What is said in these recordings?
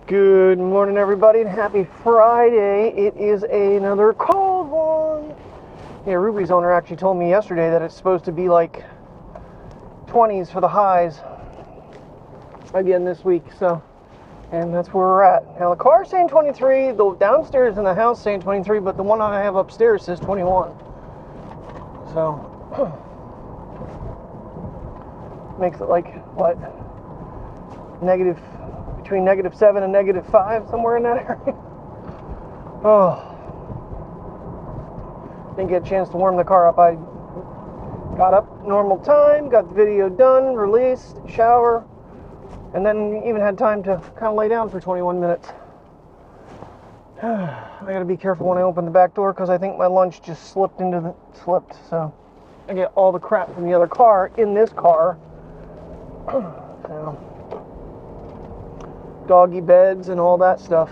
Good morning, everybody, and happy Friday. It is another cold one. Yeah, Ruby's owner actually told me yesterday that it's supposed to be like 20s for the highs again this week, and that's where we're at. Now, the car's saying 23, the downstairs in the house saying 23, but the one I have upstairs says 21. So, makes it like, what, between -7 and -5, somewhere in that area. Oh, didn't get a chance to warm the car up. I got up normal time, got the video done, released, shower, and then even had time to kind of lay down for 21 minutes. I gotta be careful when I open the back door because I think my lunch just slipped, so I get all the crap from the other car in this car. So, doggy beds and all that stuff.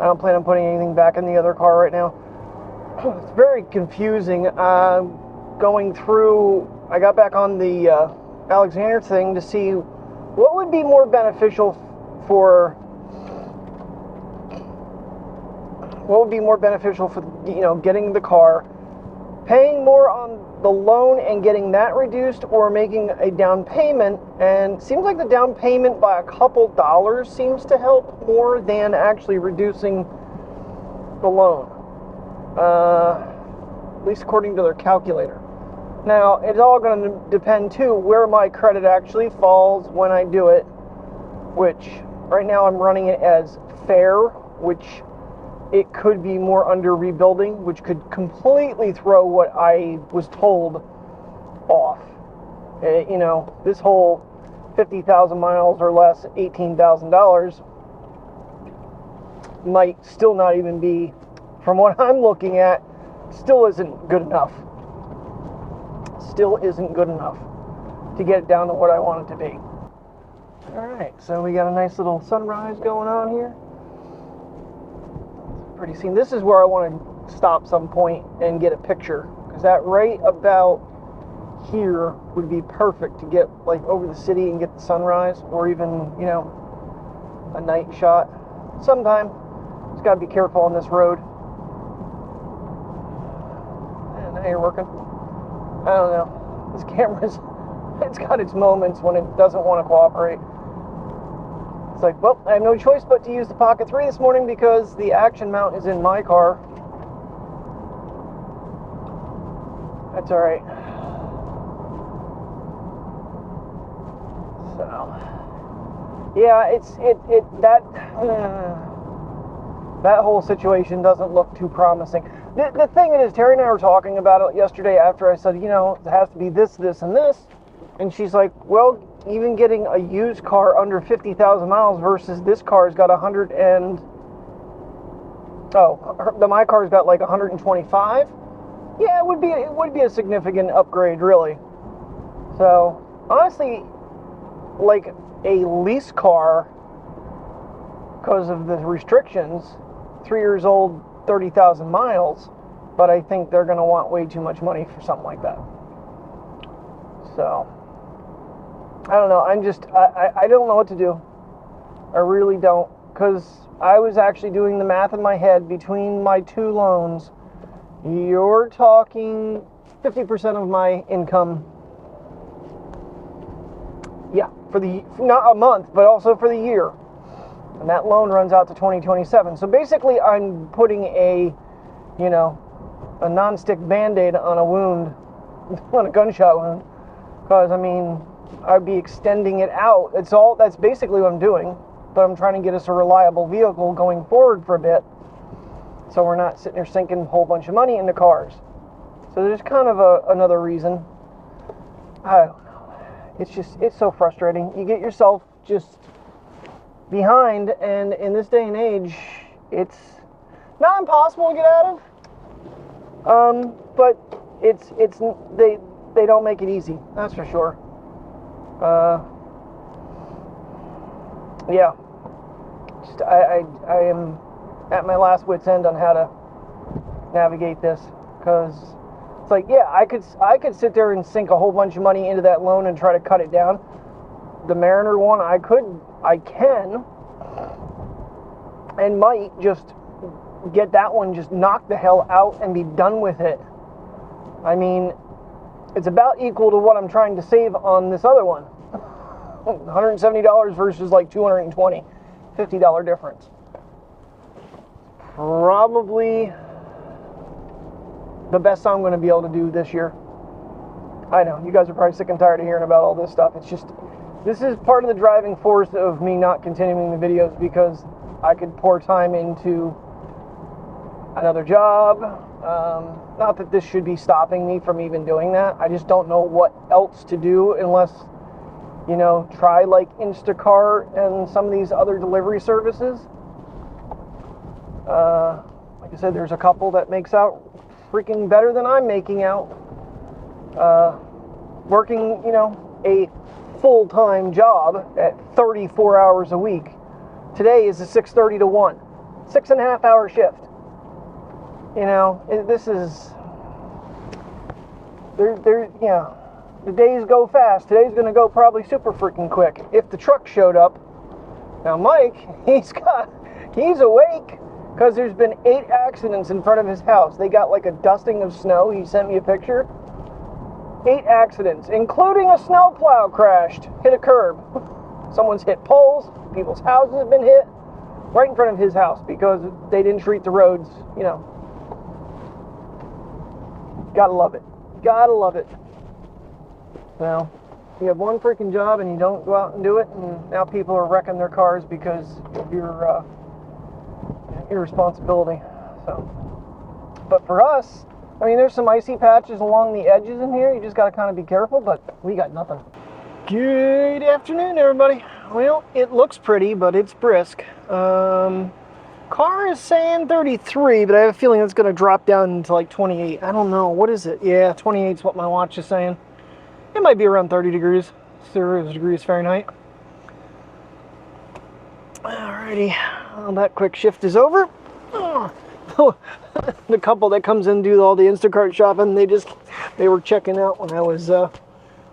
I don't plan on putting anything back in the other car right now. It's very confusing. Going through, I got back on the Alexander thing to see what would be more beneficial for getting the car, paying more on the loan and getting that reduced, or making a down payment. And it seems like the down payment by a couple dollars seems to help more than actually reducing the loan, at least according to their calculator. Now, it's all going to depend too where my credit actually falls when I do it, which right now I'm running it as fair, which it could be more under rebuilding, which could completely throw what I was told off. This whole 50,000 miles or less, $18,000 might still not even be, from what I'm looking at, still isn't good enough. Still isn't good enough to get it down to what I want it to be. Alright, so we got a nice little sunrise going on here. Pretty scene. This is where I want to stop some point and get a picture, because that right about here would be perfect to get like over the city and get the sunrise, or even a night shot sometime. Just gotta be careful on this road. And now you're working. I don't know, this camera's it's got its moments when it doesn't want to cooperate. It's like, well, I have no choice but to use the Pocket 3 this morning because the Action mount is in my car. That's all right. So, yeah, that whole situation doesn't look too promising. The thing is, Terry and I were talking about it yesterday after I said, it has to be this, this, and this. And she's like, well, even getting a used car under 50,000 miles versus this car's got my car's got like 125. Yeah, it would be a significant upgrade, really. So honestly, like a lease car, because of the restrictions, 3 years old, 30,000 miles, but I think they're going to want way too much money for something like that. So I don't know. I don't know what to do. I really don't. Because I was actually doing the math in my head between my two loans. You're talking 50% of my income. Yeah, not a month, but also for the year. And that loan runs out to 2027. So basically, I'm putting a non-stick Band-Aid on a wound, on a gunshot wound. Because, I'd be extending it out. That's basically what I'm doing. But I'm trying to get us a reliable vehicle going forward for a bit, so we're not sitting there sinking a whole bunch of money into cars. So there's kind of another reason. I don't know. It's so frustrating. You get yourself just behind, and in this day and age, it's not impossible to get out of. But they don't make it easy. That's for sure. Yeah. I am at my last wit's end on how to navigate this, because it's like, yeah, I could sit there and sink a whole bunch of money into that loan and try to cut it down. The Mariner one, I can, and might just get that one just knocked the hell out and be done with it. I mean, it's about equal to what I'm trying to save on this other one. $170 versus like $220, $50 difference. Probably the best I'm going to be able to do this year. I know, you guys are probably sick and tired of hearing about all this stuff. It's just, this is part of the driving force of me not continuing the videos, because I could pour time into another job. Not that this should be stopping me from even doing that. I just don't know what else to do unless, you know, try like Instacart and some of these other delivery services. Like I said, there's a couple that makes out freaking better than I'm making out. Working, you know, a full-time job at 34 hours a week. Today is a 6:30 to 1. 6.5 hour shift. You know, this is, yeah, the days go fast. Today's going to go probably super freaking quick. If the truck showed up. Now Mike, he's awake, because there's been 8 accidents in front of his house. They got like a dusting of snow. He sent me a picture. 8 accidents, including a snowplow crashed, hit a curb. Someone's hit poles. People's houses have been hit right in front of his house because they didn't treat the roads, you know. Gotta love it. Gotta love it. Well, you have one freaking job and you don't go out and do it, and now people are wrecking their cars because of your irresponsibility. So, but for us, I mean, there's some icy patches along the edges in here. You just gotta kind of be careful, but we got nothing. Good afternoon, everybody. Well, it looks pretty, but it's brisk. Car is saying 33, but I have a feeling it's going to drop down to like 28. I don't know. What is it? Yeah, 28 is what my watch is saying. It might be around 30 degrees. 30 degrees Fahrenheit. Alrighty. Well, that quick shift is over. The couple that comes in and do all the Instacart shopping, they were checking out when I was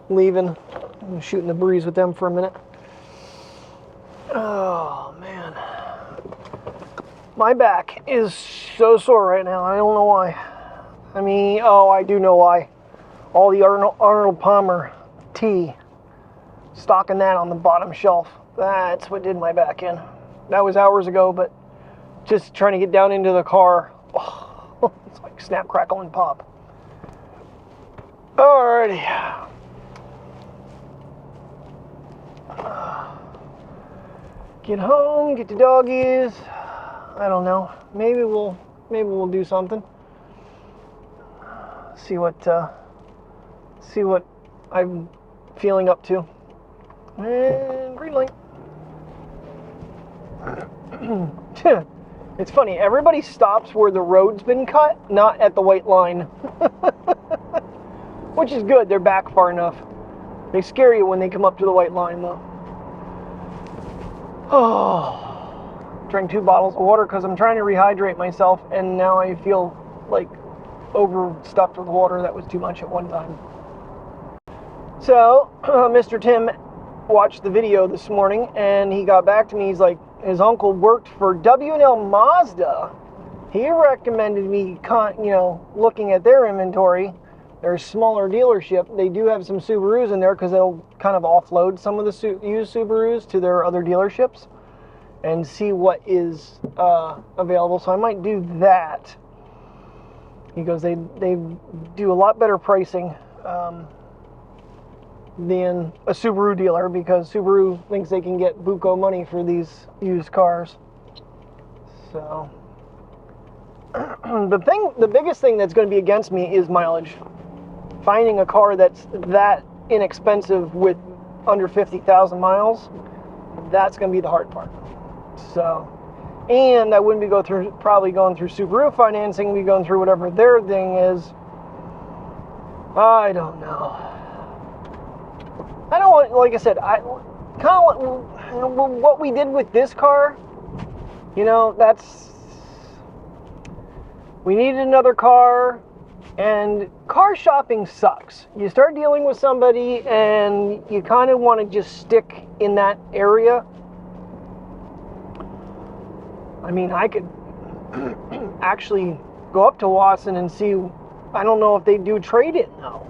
leaving. I was shooting the breeze with them for a minute. Oh, man. My back is so sore right now. I don't know why. I mean, oh, I do know why. All the Arnold Palmer tea, stocking that on the bottom shelf. That's what did my back in. That was hours ago, but just trying to get down into the car. Oh, it's like snap, crackle, and pop. Alrighty. Get home, get the doggies. I don't know. Maybe we'll do something. See what I'm feeling up to. And green light. It's funny. Everybody stops where the road's been cut, not at the white line. Which is good. They're back far enough. They scare you when they come up to the white line, though. Oh. Drank 2 bottles of water because I'm trying to rehydrate myself, and now I feel like overstuffed with water. That was too much at one time. So Mr. Tim watched the video this morning, and he got back to me. He's like, his uncle worked for W&L Mazda. He recommended me, looking at their inventory. They're a smaller dealership. They do have some Subarus in there because they'll kind of offload some of the used Subarus to their other dealerships and see what is available. So I might do that. He goes, they do a lot better pricing than a Subaru dealer, because Subaru thinks they can get buco money for these used cars. So the biggest thing that's going to be against me is mileage. Finding a car that's that inexpensive with under 50,000 miles, that's going to be the hard part. So, and I wouldn't be probably going through Subaru financing, be going through whatever their thing is. I don't know. I don't want, like I said, I kind of what we did with this car, we needed another car, and car shopping sucks. You start dealing with somebody and you kind of want to just stick in that area. I mean, I could actually go up to Watson and see. I don't know if they do trade-in though.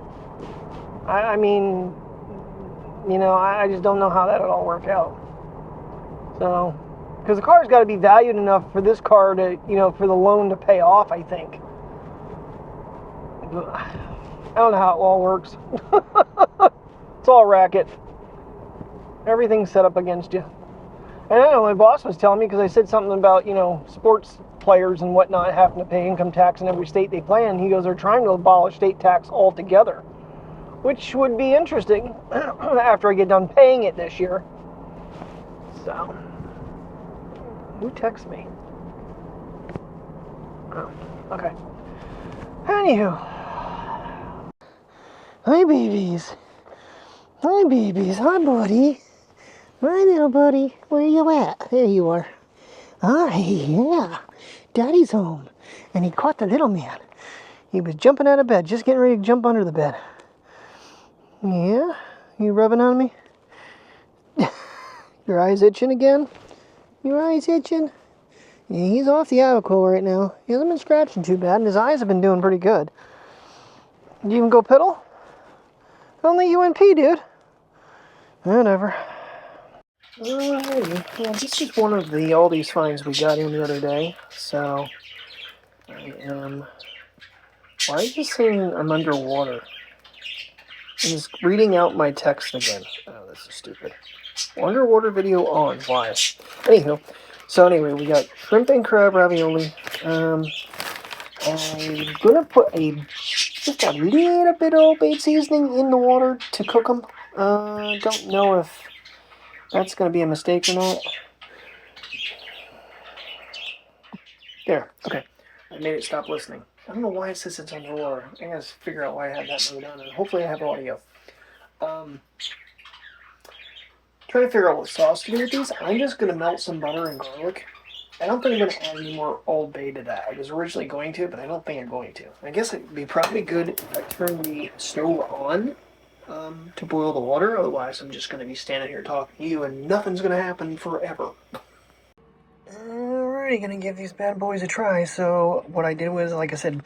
I mean, you know, I just don't know how that would all work out. So, because the car's got to be valued enough for this car to, you know, for the loan to pay off, I think. I don't know how it all works. It's all racket. Everything's set up against you. And I know my boss was telling me, because I said something about, you know, sports players and whatnot having to pay income tax in every state they play in. He goes, they're trying to abolish state tax altogether, which would be interesting after I get done paying it this year. So, who texts me? Oh, okay. Anywho. Hi, babies. Hi, babies. Hi, buddy. Hi, little buddy. Where you at? There you are. Hi, yeah. Daddy's home. And he caught the little man. He was jumping out of bed, just getting ready to jump under the bed. Yeah? You rubbing on me? Your eyes itching again? Your eyes itching? Yeah, he's off the alcohol right now. He hasn't been scratching too bad, and his eyes have been doing pretty good. Did you even go piddle? Only you and pee, dude. Whatever. Alrighty. Well, this is one of the Aldi's finds we got in the other day. So, I am... Why is it saying I'm underwater? I'm just reading out my text again. Oh, this is stupid. Underwater video on. Why? Anywho. So anyway, we got shrimp and crab ravioli. I'm gonna put just a little bit of Old Bay seasoning in the water to cook them. Don't know if that's gonna be a mistake or not. There. Okay. I made it stop listening. I don't know why it says it's underwater. I gotta figure out why I had that mode on, and hopefully I have audio. Trying to figure out what sauce to do with these. I'm just gonna melt some butter and garlic. I don't think I'm going to add any more Old Bay to that. I was originally going to, but I don't think I'm going to. I guess it'd be probably good if I turn the stove on to boil the water. Otherwise, I'm just going to be standing here talking to you and nothing's going to happen forever. Alrighty, going to give these bad boys a try. So what I did was, like I said,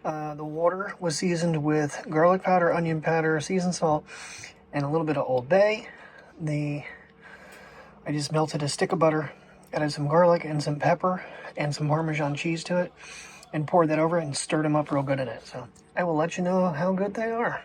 the water was seasoned with garlic powder, onion powder, seasoned salt, and a little bit of Old Bay. I just melted a stick of butter, added some garlic and some pepper and some Parmesan cheese to it, and poured that over it and stirred them up real good in it. So I will let you know how good they are.